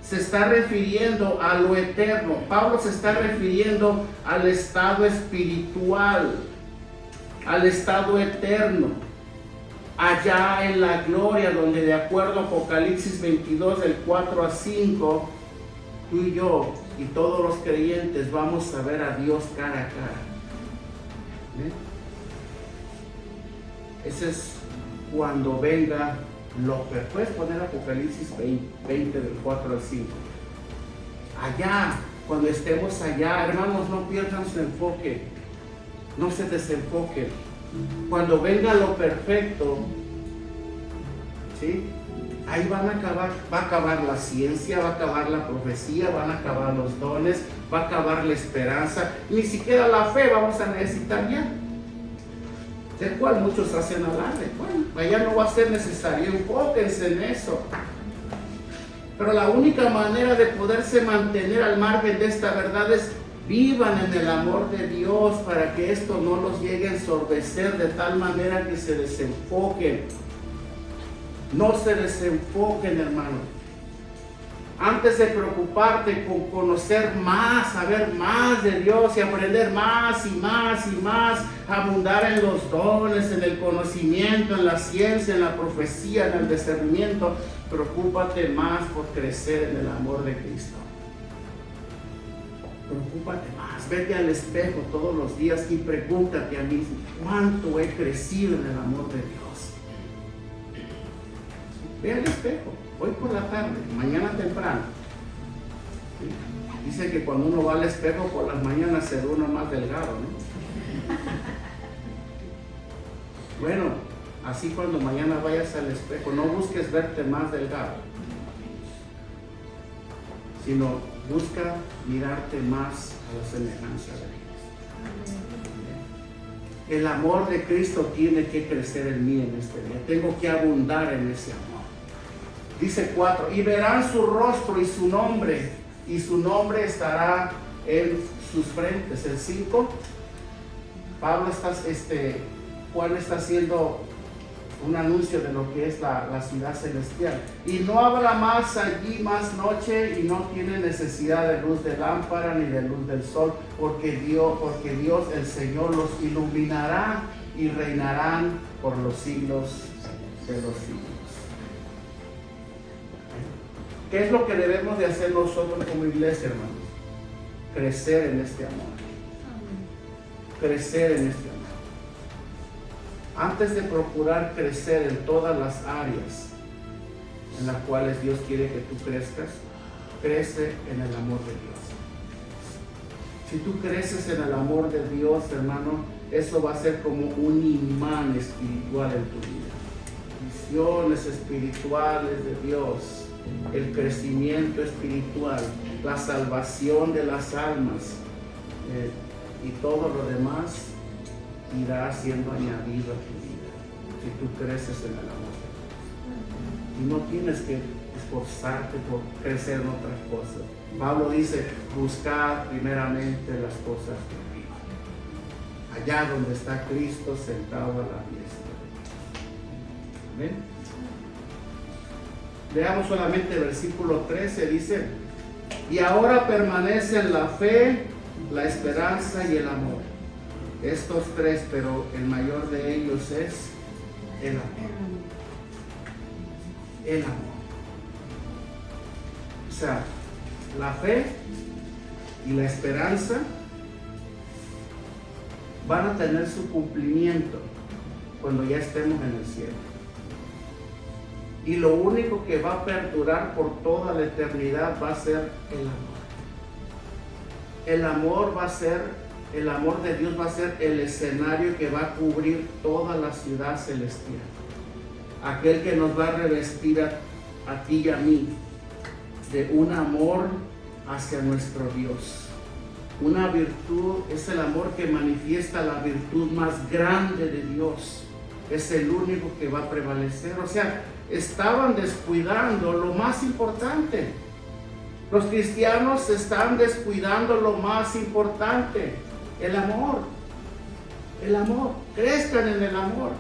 se está refiriendo a lo eterno. Pablo se está refiriendo al estado espiritual, al estado eterno, allá en la gloria, donde de acuerdo a Apocalipsis 22, del 4 a 5, tú y yo y todos los creyentes vamos a ver a Dios cara a cara. Ese es cuando venga lo que puedes poner Apocalipsis 20 del 4 al 5. Allá, cuando estemos allá, hermanos, no pierdan su enfoque, no se desenfoquen. Cuando venga lo perfecto, ¿sí? Ahí va a acabar la ciencia, va a acabar la profecía, van a acabar los dones, va a acabar la esperanza, ni siquiera la fe vamos a necesitar ya. Del cual muchos hacen alarde. Bueno, allá no va a ser necesario, enfóquense en eso. Pero la única manera de poderse mantener al margen de esta verdad es vivan en el amor de Dios para que esto no los llegue a ensordecer de tal manera que se desenfoquen. No se desenfoquen, hermano. Antes de preocuparte con conocer más, saber más de Dios y aprender más y más y más, abundar en los dones, en el conocimiento, en la ciencia, en la profecía, en el discernimiento, preocúpate más por crecer en el amor de Cristo. Preocúpate más, vete al espejo todos los días y pregúntate a mí, ¿cuánto he crecido en el amor de Dios? Ve al espejo, hoy por la tarde, mañana temprano. ¿Sí? Dice que cuando uno va al espejo por las mañanas se ve uno más delgado, ¿no? Bueno, así cuando mañana vayas al espejo, no busques verte más delgado, sino busca mirarte más a la semejanza de Dios. El amor de Cristo tiene que crecer en mí en este día. Tengo que abundar en ese amor. Dice 4, y verán su rostro y su nombre estará en sus frentes. El 5, Juan está haciendo un anuncio de lo que es la ciudad celestial. Y no habrá más allí más noche, y no tiene necesidad de luz de lámpara ni de luz del sol, porque Dios el Señor los iluminará y reinarán por los siglos de los siglos. ¿Qué es lo que debemos de hacer nosotros como iglesia, hermanos? Crecer en este amor. Crecer en este amor. Antes de procurar crecer en todas las áreas en las cuales Dios quiere que tú crezcas, crece en el amor de Dios. Si tú creces en el amor de Dios, hermano, eso va a ser como un imán espiritual en tu vida. Visiones espirituales de Dios, el crecimiento espiritual, la salvación de las almas y todo lo demás irá siendo añadido a tu vida si tú creces en el amor de Dios. Y no tienes que esforzarte por crecer en otras cosas. Pablo dice, buscad primeramente las cosas de arriba, allá donde está Cristo sentado a la diestra. Amén. Veamos solamente el versículo 13, dice, y ahora permanecen la fe, la esperanza y el amor. Estos tres, pero el mayor de ellos es el amor. El amor. O sea, la fe y la esperanza van a tener su cumplimiento cuando ya estemos en el cielo. Y lo único que va a perdurar por toda la eternidad va a ser el amor. El amor va a ser, el amor de Dios va a ser el escenario que va a cubrir toda la ciudad celestial. Aquel que nos va a revestir a ti y a mí de un amor hacia nuestro Dios. Una virtud es el amor que manifiesta la virtud más grande de Dios. Es el único que va a prevalecer. O sea, estaban descuidando lo más importante. Los cristianos están descuidando lo más importante, el amor. El amor. Crezcan en el amor.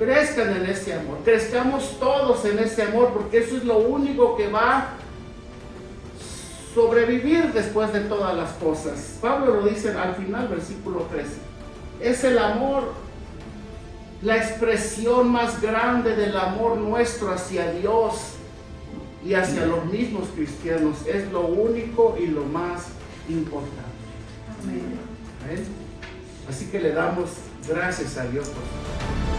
Crezcan en ese amor. Crezcamos todos en ese amor, porque eso es lo único que va a sobrevivir después de todas las cosas. Pablo lo dice al final, versículo 13. Es el amor, la expresión más grande del amor nuestro hacia Dios y hacia los mismos cristianos. Es lo único y lo más importante. Amén. ¿Ven? Así que le damos gracias a Dios por su